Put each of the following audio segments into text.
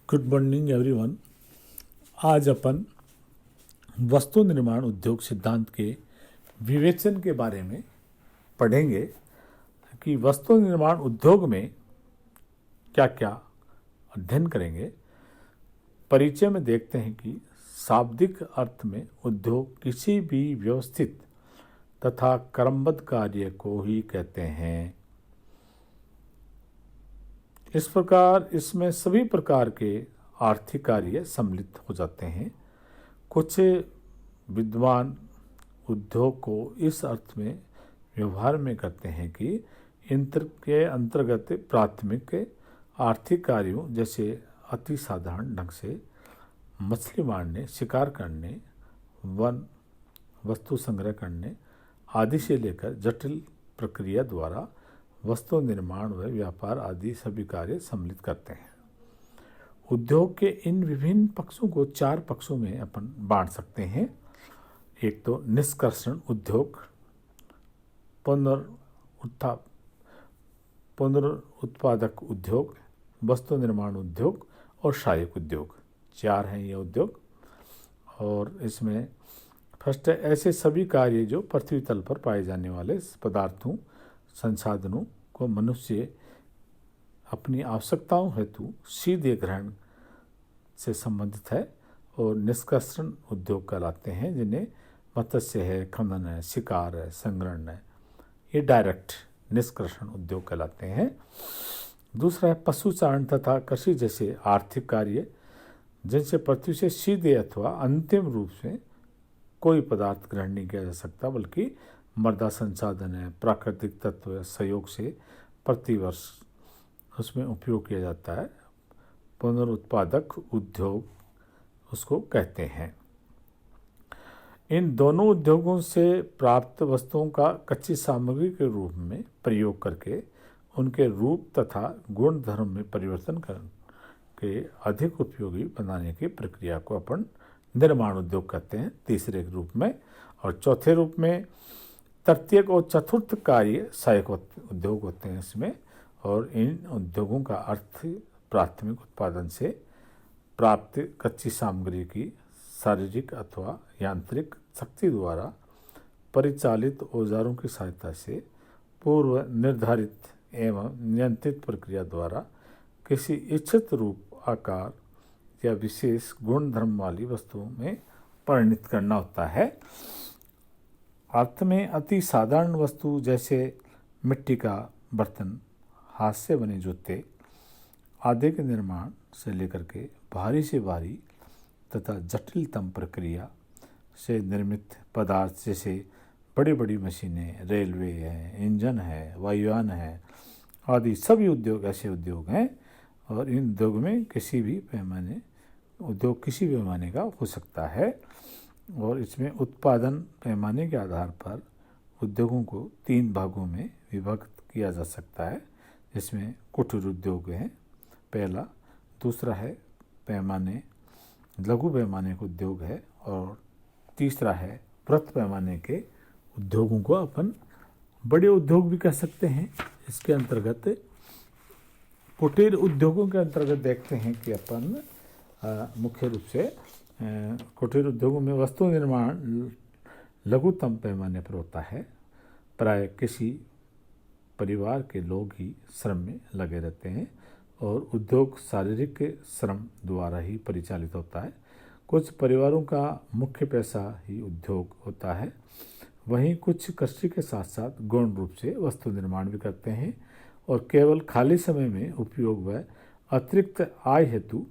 Good morning everyone. आज अपन वस्तु निर्माण उद्योग सिद्धांत के विवेचन के बारे में पढ़ेंगे कि वस्तु निर्माण उद्योग में क्या क्या अध्ययन करेंगे। परिचय में देखते हैं कि शाब्दिक अर्थ में उद्योग किसी भी व्यवस्थित तथा क्रमबद्ध कार्य को ही कहते हैं। इस प्रकार इसमें सभी प्रकार के आर्थिक कार्य सम्मिलित हो जाते हैं। कुछ विद्वान उद्योग को इस अर्थ में व्यवहार में करते हैं कि इनके अंतर्गत प्राथमिक आर्थिक कार्यों जैसे अति साधारण ढंग से मछली मारने, शिकार करने, वन वस्तु संग्रह करने आदि से लेकर जटिल प्रक्रिया द्वारा वस्तु निर्माण व व्यापार आदि सभी कार्य सम्मिलित करते हैं। उद्योग के इन विभिन्न पक्षों को चार पक्षों में अपन बांट सकते हैं। एक तो निष्कर्षण उद्योग, पुनरुत्पादक उद्योग, वस्तु निर्माण उद्योग और सहायक उद्योग। चार हैं ये उद्योग। और इसमें फर्स्ट है ऐसे सभी कार्य जो पृथ्वी तल पर पाए जाने वाले पदार्थों संसाधनों को मनुष्य अपनी आवश्यकताओं हेतु सीधे ग्रहण से संबंधित है और निष्कर्षण उद्योग कहलाते हैं, जिन्हें मत्स्य है, खनन है, शिकार है, संग्रहण है, ये डायरेक्ट निष्कर्षण उद्योग कहलाते हैं। दूसरा है पशुचारण तथा कृषि जैसे आर्थिक कार्य जिनसे पृथ्वी से सीधे अथवा अंतिम रूप से कोई पदार्थ ग्रहण नहीं किया जा सकता, बल्कि मृदा संसाधन है, प्राकृतिक तत्व सहयोग से प्रतिवर्ष उसमें उपयोग किया जाता है। पुनरुत्पादक उद्योग उसको कहते हैं। इन दोनों उद्योगों से प्राप्त वस्तुओं का कच्ची सामग्री के रूप में प्रयोग करके उनके रूप तथा गुण धर्म में परिवर्तन करके अधिक उपयोगी बनाने की प्रक्रिया को अपन निर्माण उद्योग कहते हैं, तीसरे रूप में। और चौथे रूप में तृतीय और चतुर्थ कार्य सहायक उद्योग होते हैं इसमें। और इन उद्योगों का अर्थ प्राथमिक उत्पादन से प्राप्त कच्ची सामग्री की शारीरिक अथवा यांत्रिक शक्ति द्वारा परिचालित औजारों की सहायता से पूर्व निर्धारित एवं नियंत्रित प्रक्रिया द्वारा किसी इच्छित रूप, आकार या विशेष गुण धर्म वाली वस्तुओं में परिणत करना होता है। अर्थ में अति साधारण वस्तु जैसे मिट्टी का बर्तन, हाथ से बने जूते आदि के निर्माण से लेकर के भारी से भारी तथा जटिलतम प्रक्रिया से निर्मित पदार्थ जैसे बड़ी बड़ी मशीनें, रेलवे है, इंजन है, वायुयान है आदि सभी उद्योग ऐसे उद्योग हैं। और इन उद्योग में किसी भी पैमाने का हो सकता है। और इसमें उत्पादन पैमाने के आधार पर उद्योगों को तीन भागों में विभक्त किया जा सकता है, जिसमें कुटीर उद्योग है पहला, दूसरा है लघु पैमाने का उद्योग है और तीसरा है बृहत पैमाने के उद्योगों को अपन बड़े उद्योग भी कह सकते हैं। इसके अंतर्गत कुटीर उद्योगों के अंतर्गत देखते हैं कि अपन मुख्य रूप से कुटीर उद्योगों में वस्तु निर्माण लघुतम पैमाने पर होता है। प्राय किसी परिवार के लोग ही श्रम में लगे रहते हैं और उद्योग शारीरिक श्रम द्वारा ही परिचालित होता है। कुछ परिवारों का मुख्य पैसा ही उद्योग होता है। वहीं कुछ कृषि के साथ साथ गौण रूप से वस्तु निर्माण भी करते हैं और केवल खाली समय में उपयोग व अतिरिक्त आय हेतु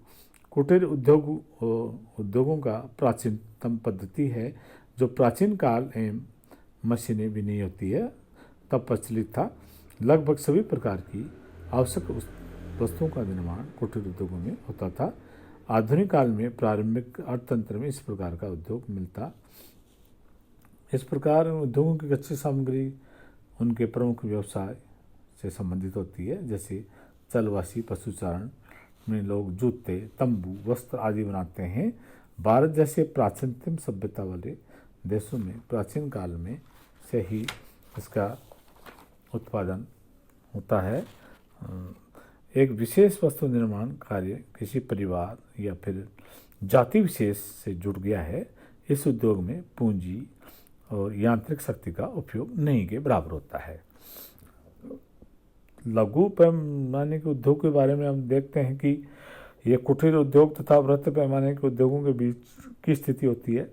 कुटीर उद्योगों का प्राचीनतम पद्धति है, जो प्राचीन काल एवं मशीनें भी नहीं होती है तब प्रचलित था। लगभग सभी प्रकार की आवश्यक वस्तुओं का निर्माण कुटीर उद्योगों में होता था। आधुनिक काल में प्रारंभिक अर्थतंत्र में इस प्रकार का उद्योग मिलता। इस प्रकार उद्योगों की कच्ची सामग्री उनके प्रमुख व्यवसाय से संबंधित होती है, जैसे चलवासी पशुचारण में लोग जूते, तंबू, वस्त्र आदि बनाते हैं। भारत जैसे प्राचीनतम सभ्यता वाले देशों में प्राचीन काल में से ही इसका उत्पादन होता है। एक विशेष वस्तु निर्माण कार्य किसी परिवार या फिर जाति विशेष से जुड़ गया है, इस उद्योग में पूंजी और यांत्रिक शक्ति का उपयोग नहीं के बराबर होता है। लघु पैमाने के उद्योग के बारे में हम देखते हैं कि ये कुटीर उद्योग तथा वृहत पैमाने के उद्योगों के बीच की स्थिति होती है।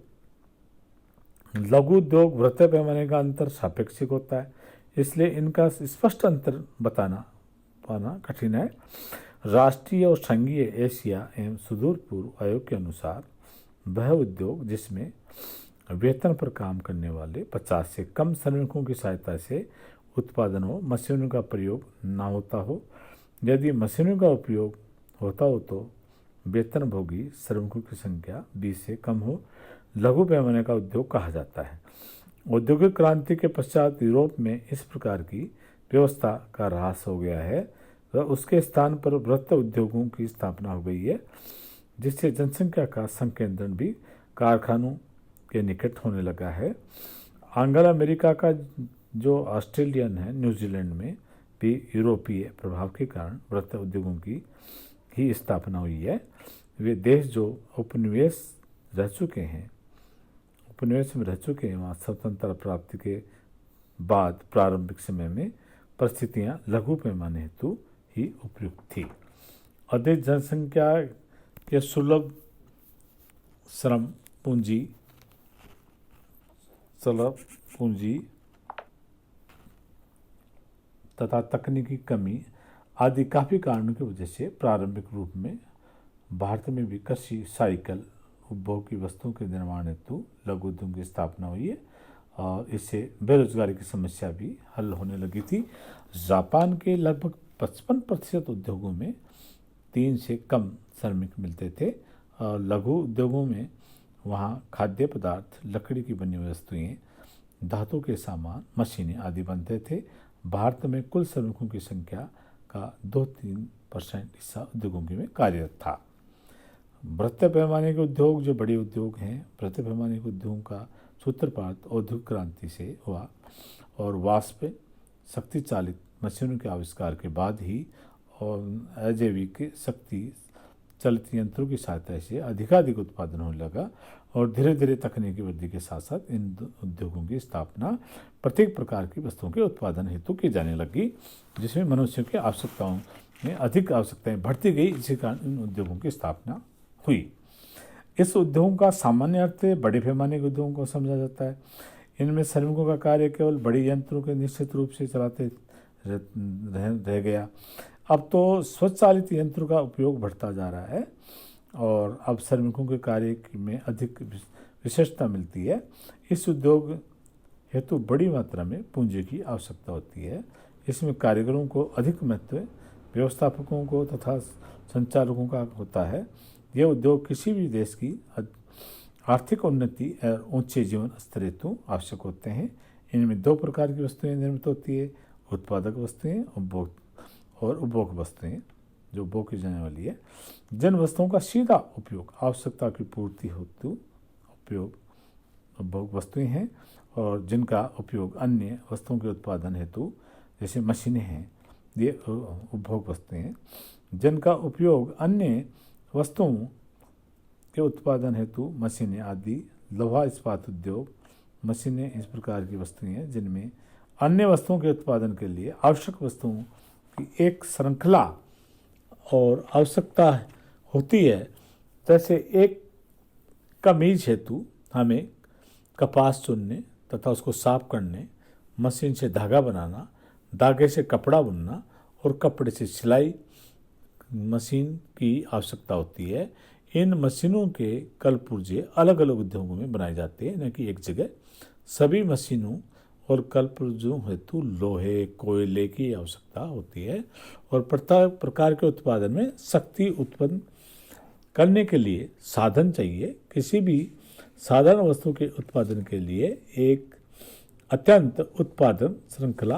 लघु उद्योग वृहत पैमाने का अंतर सापेक्षिक होता है, इसलिए इनका स्पष्ट अंतर पाना कठिन है। राष्ट्रीय और संघीय एशिया एवं सुदूर पूर्व आयोग के अनुसार वह उद्योग जिसमें वेतन पर काम करने वाले 50 से कम श्रमिकों की सहायता से उत्पादन हो, मशीनों का प्रयोग ना होता हो। यदि मशीनों का उपयोग होता हो तो वेतनभोगी श्रमिकों की संख्या 20 से कम हो, लघु पैमाने का उद्योग कहा जाता है। औद्योगिक क्रांति के पश्चात यूरोप में इस प्रकार की व्यवस्था का ह्रास हो गया है व उसके स्थान पर वृहत उद्योगों की स्थापना हो गई है, जिससे जनसंख्या का संकेंद्रण भी कारखानों के निकट होने लगा है। एंग्लो अमेरिका का जो ऑस्ट्रेलियन है, न्यूजीलैंड में भी यूरोपीय प्रभाव के कारण वृहत उद्योगों की ही स्थापना हुई है। वे देश जो उपनिवेश में रह चुके हैं वहाँ स्वतंत्रता प्राप्ति के बाद प्रारंभिक समय में परिस्थितियाँ लघु पैमाने हेतु ही उपयुक्त थी। अधिक जनसंख्या के सुलभ श्रम पूंजी तथा तकनीकी कमी आदि काफ़ी कारणों की वजह से प्रारंभिक रूप में भारत में भी कृषि साइकिल उपभोग की वस्तुओं के निर्माण हेतु लघु उद्योग की स्थापना हुई है और इससे बेरोजगारी की समस्या भी हल होने लगी थी। जापान के लगभग 55% उद्योगों में 3 से कम श्रमिक मिलते थे और लघु उद्योगों में वहाँ खाद्य पदार्थ, लकड़ी की बनी हुई वस्तुएं, धातु के सामान, मशीनें आदि बनते थे। भारत में कुल श्रमिकों की संख्या का 2-3% हिस्सा उद्योगों में कार्यरत था। वृहत पैमाने के उद्योग जो बड़े उद्योग हैं, वृहत पैमाने के उद्योगों का सूत्रपात औद्योगिक क्रांति से हुआ और वाष्प शक्ति चालित मशीनों के आविष्कार के बाद ही और अजैविक शक्ति चलित यंत्रों की सहायता से अधिकाधिक उत्पादन होने लगा और धीरे धीरे तकनीकी वृद्धि के साथ साथ इन उद्योगों की स्थापना प्रत्येक प्रकार की वस्तुओं के उत्पादन हेतु की जाने लगी, जिसमें मनुष्यों की आवश्यकताओं में अधिक आवश्यकताएं बढ़ती गई। इसी कारण इन उद्योगों की स्थापना हुई। इस उद्योगों का सामान्य अर्थ बड़े पैमाने के उद्योगों को समझा जाता है। इनमें श्रमिकों का कार्य केवल बड़े यंत्रों के निश्चित रूप से चलाते रह गया। अब तो स्वचालित यंत्रों का उपयोग बढ़ता जा रहा है और अब श्रमिकों के कार्य में अधिक विशेषता मिलती है। इस उद्योग हेतु बड़ी मात्रा में पूंजी की आवश्यकता होती है। इसमें कारीगरों को अधिक महत्व, व्यवस्थापकों को तथा संचालकों का होता है। यह उद्योग किसी भी देश की आर्थिक उन्नति और ऊंचे जीवन स्तर हेतु आवश्यक होते हैं। इनमें 2 प्रकार की वस्तुएं निर्मित होती है, उत्पादक वस्तुएं और उपभोग वस्तुएं, जो उपभोग की जाने वाली है। जिन वस्तुओं का सीधा उपयोग आवश्यकता की पूर्ति हेतु उपभोग वस्तुएं हैं और जिनका उपयोग अन्य वस्तुओं के उत्पादन हेतु जैसे मशीनें हैं, ये उपभोग वस्तुएं हैं। जिनका उपयोग अन्य वस्तुओं के उत्पादन हेतु मशीनें आदि, लोहा इस्पात उद्योग, मशीनें इस प्रकार की वस्तुएं हैं जिनमें अन्य वस्तुओं के उत्पादन के लिए आवश्यक वस्तुओं की एक श्रृंखला और आवश्यकता होती है। जैसे एक कमीज हेतु हमें कपास चुनने तथा उसको साफ करने, मशीन से धागा बनाना, धागे से कपड़ा बुनना और कपड़े से सिलाई मशीन की आवश्यकता होती है। इन मशीनों के कल पुर्जे अलग अलग उद्योगों में बनाए जाते हैं, न कि एक जगह। सभी मशीनों और कल पुर्जों हेतु लोहे, कोयले की आवश्यकता होती है और प्रत्येक प्रकार के उत्पादन में शक्ति उत्पन्न करने के लिए साधन चाहिए। किसी भी साधारण वस्तु के उत्पादन के लिए एक अत्यंत उत्पादन श्रृंखला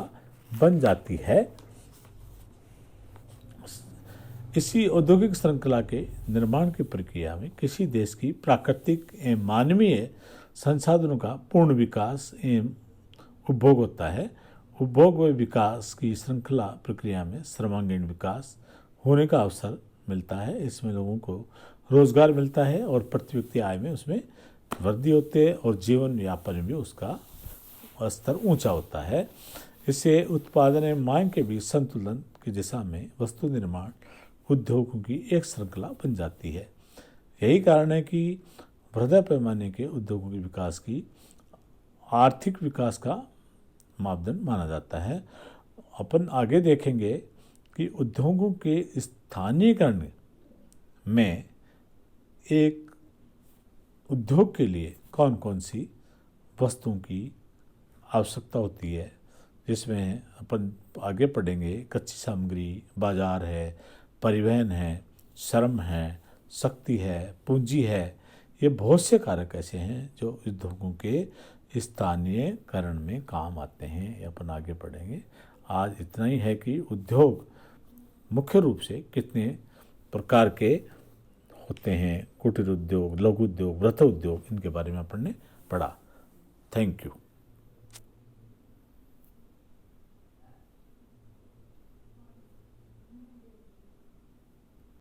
बन जाती है। इसी औद्योगिक श्रृंखला के निर्माण की प्रक्रिया में किसी देश की प्राकृतिक एवं मानवीय संसाधनों का पूर्ण विकास एवं उपभोग होता है। उपभोग व विकास की श्रृंखला प्रक्रिया में सर्वांगीण विकास, होने का अवसर मिलता है। इसमें लोगों को रोजगार मिलता है और प्रति व्यक्ति आय में उसमें वृद्धि होती है और जीवन यापन में भी उसका स्तर ऊंचा होता है। इससे उत्पादन एवं मांग के बीच संतुलन की दिशा में वस्तु निर्माण उद्योगों की एक श्रृंखला बन जाती है। यही कारण है कि बृहद पैमाने के उद्योगों के विकास की आर्थिक विकास का मापदंड माना जाता है। अपन आगे देखेंगे कि उद्योगों के स्थानीयकरण में एक उद्योग के लिए कौन कौन सी वस्तुओं की आवश्यकता होती है, जिसमें अपन आगे पढ़ेंगे। कच्ची सामग्री, बाजार है, परिवहन है, श्रम है, शक्ति है, पूंजी है। ये बहुत से कारक ऐसे हैं जो उद्योगों के स्थानीयकरण में काम आते हैं। ये अपन आगे पढ़ेंगे। आज इतना ही है कि उद्योग मुख्य रूप से कितने प्रकार के होते हैं, कुटीर उद्योग, लघु उद्योग, वृहत उद्योग, इनके बारे में अपन ने पढ़ा। Thank you.